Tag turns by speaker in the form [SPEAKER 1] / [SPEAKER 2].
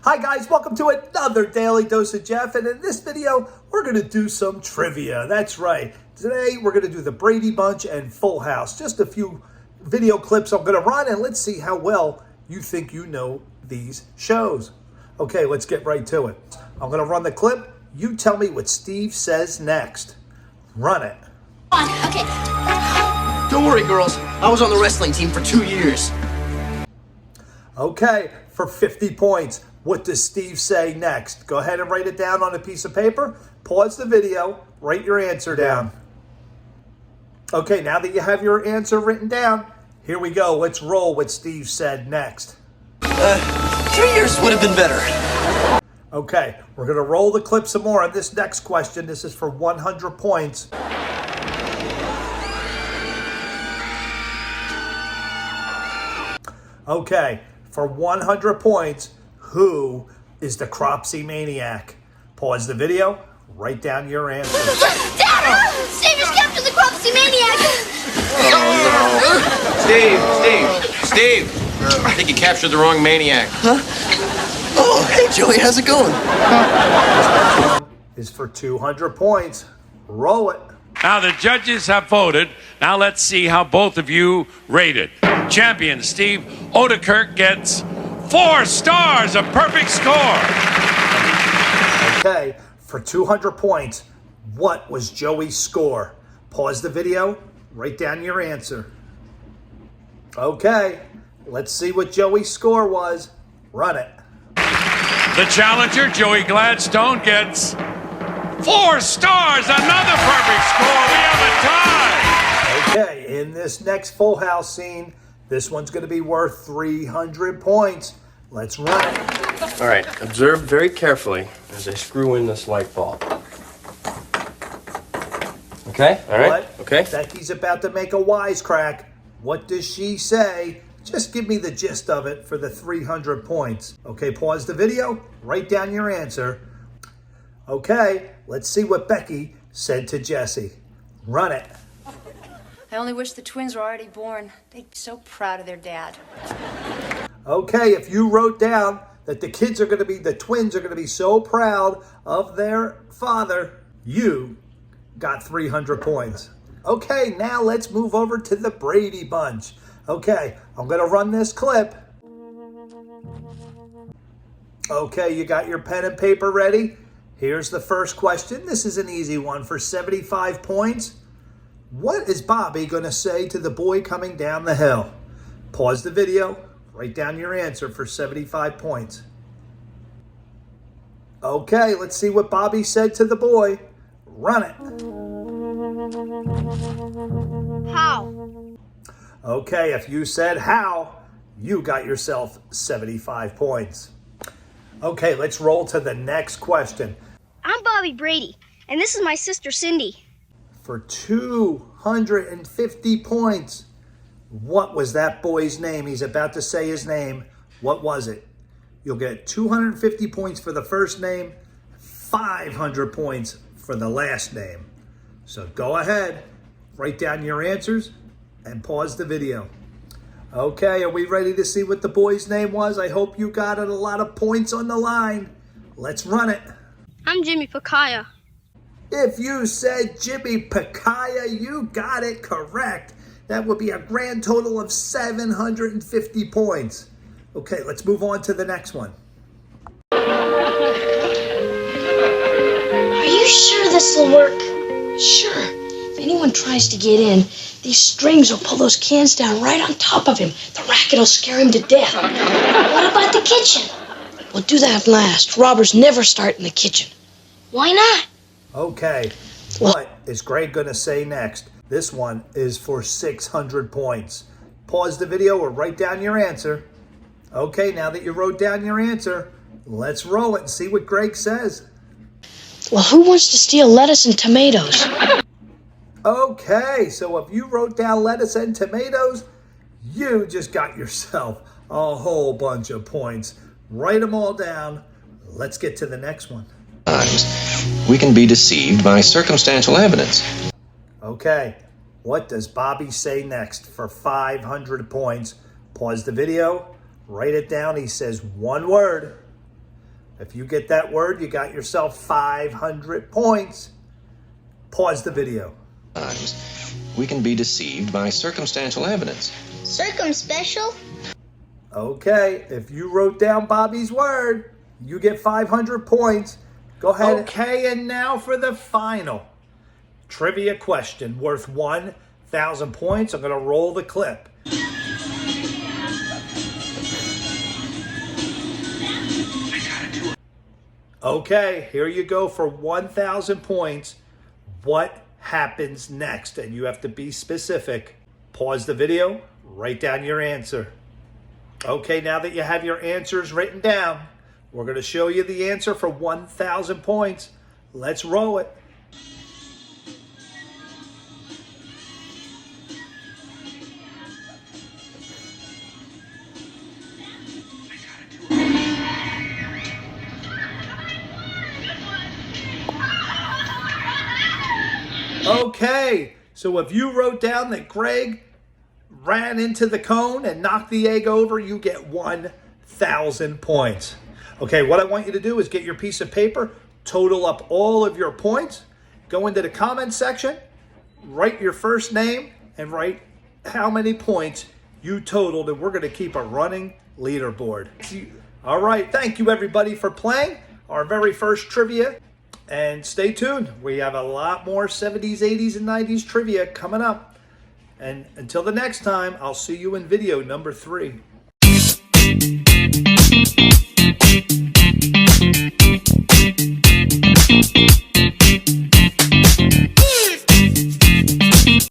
[SPEAKER 1] Hi guys, welcome to another Daily Dose of Jeff, and in this video, we're going to do some trivia. That's right. Today, we're going to do the Brady Bunch and Full House. Just a few video clips I'm going to run, and let's see how well you think you know these shows. Okay, let's get right to it. I'm going to run the clip. You tell me what Steve says next. Run it.
[SPEAKER 2] Okay. Don't worry, girls. I was on the wrestling team for 2 years.
[SPEAKER 1] Okay, for 50 points, what does Steve say next? Go ahead and write it down on a piece of paper. Pause the video. Write your answer down. Okay, now that you have your answer written down, here we go. Let's roll what Steve said next.
[SPEAKER 2] 3 years would have been better.
[SPEAKER 1] Okay, we're going to roll the clip some more on this next question. This is for 100 points. Okay, for 100 points, who is the Cropsy Maniac? Pause the video, write down your answer.
[SPEAKER 3] Dad! Steve has captured the Cropsy Maniac!
[SPEAKER 4] Steve! I think you captured the wrong maniac.
[SPEAKER 2] Huh? Oh, hey, Joey, how's it going?
[SPEAKER 1] This one is for 200 points. Roll it.
[SPEAKER 5] Now the judges have voted. Now let's see how both of you rated. Champion Steve Odekirk gets 4 stars, a perfect score.
[SPEAKER 1] Okay, for 200 points, what was Joey's score? Pause the video, write down your answer. Okay, let's see what Joey's score was. Run it.
[SPEAKER 5] The challenger, Joey Gladstone, gets 4 stars, another perfect score. We have a tie.
[SPEAKER 1] Okay, in this next Full House scene, this one's going to be worth 300 points. Let's run it.
[SPEAKER 4] All right, observe very carefully as I screw in this light bulb. Okay, all right, okay.
[SPEAKER 1] Becky's about to make a wisecrack. What does she say? Just give me the gist of it for the 300 points. Okay, pause the video, write down your answer. Okay, let's see what Becky said to Jesse. Run it.
[SPEAKER 6] I only wish the twins were already born. They'd be so proud of their dad.
[SPEAKER 1] Okay, if you wrote down that the twins are going to be so proud of their father, you got 300 points. Okay, now let's move over to the Brady Bunch. Okay, I'm going to run this clip. Okay, you got your pen and paper ready? Here's the first question. This is an easy one for 75 points. What is Bobby going to say to the boy coming down the hill? Pause the video. Write down your answer for 75 points. Okay, let's see what Bobby said to the boy. Run it.
[SPEAKER 3] How?
[SPEAKER 1] Okay, if you said how, you got yourself 75 points. Okay, let's roll to the next question.
[SPEAKER 3] I'm Bobby Brady, and this is my sister Cindy.
[SPEAKER 1] For 250 points, what was that boy's name? He's about to say his name. What was it? You'll get 250 points for the first name, 500 points for the last name. So go ahead, write down your answers, and pause the video. Okay, are we ready to see what the boy's name was? I hope you got it. A lot of points on the line. Let's run it.
[SPEAKER 3] I'm Jimmy Pacaya.
[SPEAKER 1] If you said Jimmy Pacaya, you got it correct. That would be a grand total of 750 points. Okay, let's move on to the next one.
[SPEAKER 7] Are you sure this will work? Sure. If anyone tries to get in, these strings will pull those cans down right on top of him. The racket will scare him to death. What about the kitchen? We'll do that last. Robbers never start in the kitchen. Why not?
[SPEAKER 1] Okay, what is Greg going to say next? This one is for 600 points. Pause the video or write down your answer. Okay, now that you wrote down your answer, let's roll it and see what Greg says.
[SPEAKER 7] Well, who wants to steal lettuce and tomatoes?
[SPEAKER 1] Okay, so if you wrote down lettuce and tomatoes, you just got yourself a whole bunch of points. Write them all down. Let's get to the next one.
[SPEAKER 8] Times we can be deceived by circumstantial evidence.
[SPEAKER 1] Okay, what does Bobby say next for 500 points? Pause the video, write it down. He says one word. If you get that word, you got yourself 500 points. Pause the video.
[SPEAKER 8] Times, we can be deceived by circumstantial evidence.
[SPEAKER 3] Circumspecial?
[SPEAKER 1] Okay, if you wrote down Bobby's word, you get 500 points. Go ahead. Okay, and now for the final trivia question worth 1,000 points. I'm going to roll the clip. Okay, here you go for 1,000 points. What happens next? And you have to be specific. Pause the video, write down your answer. Okay, now that you have your answers written down, we're going to show you the answer for 1,000 points. Let's roll it. Okay, so if you wrote down that Greg ran into the cone and knocked the egg over, you get 1,000 points. Okay, what I want you to do is get your piece of paper, total up all of your points, go into the comment section, write your first name, and write how many points you totaled, and we're going to keep a running leaderboard. All right, thank you everybody for playing our very first trivia. And stay tuned. We have a lot more 70s, 80s, and 90s trivia coming up. And until the next time, I'll see you in video number 3.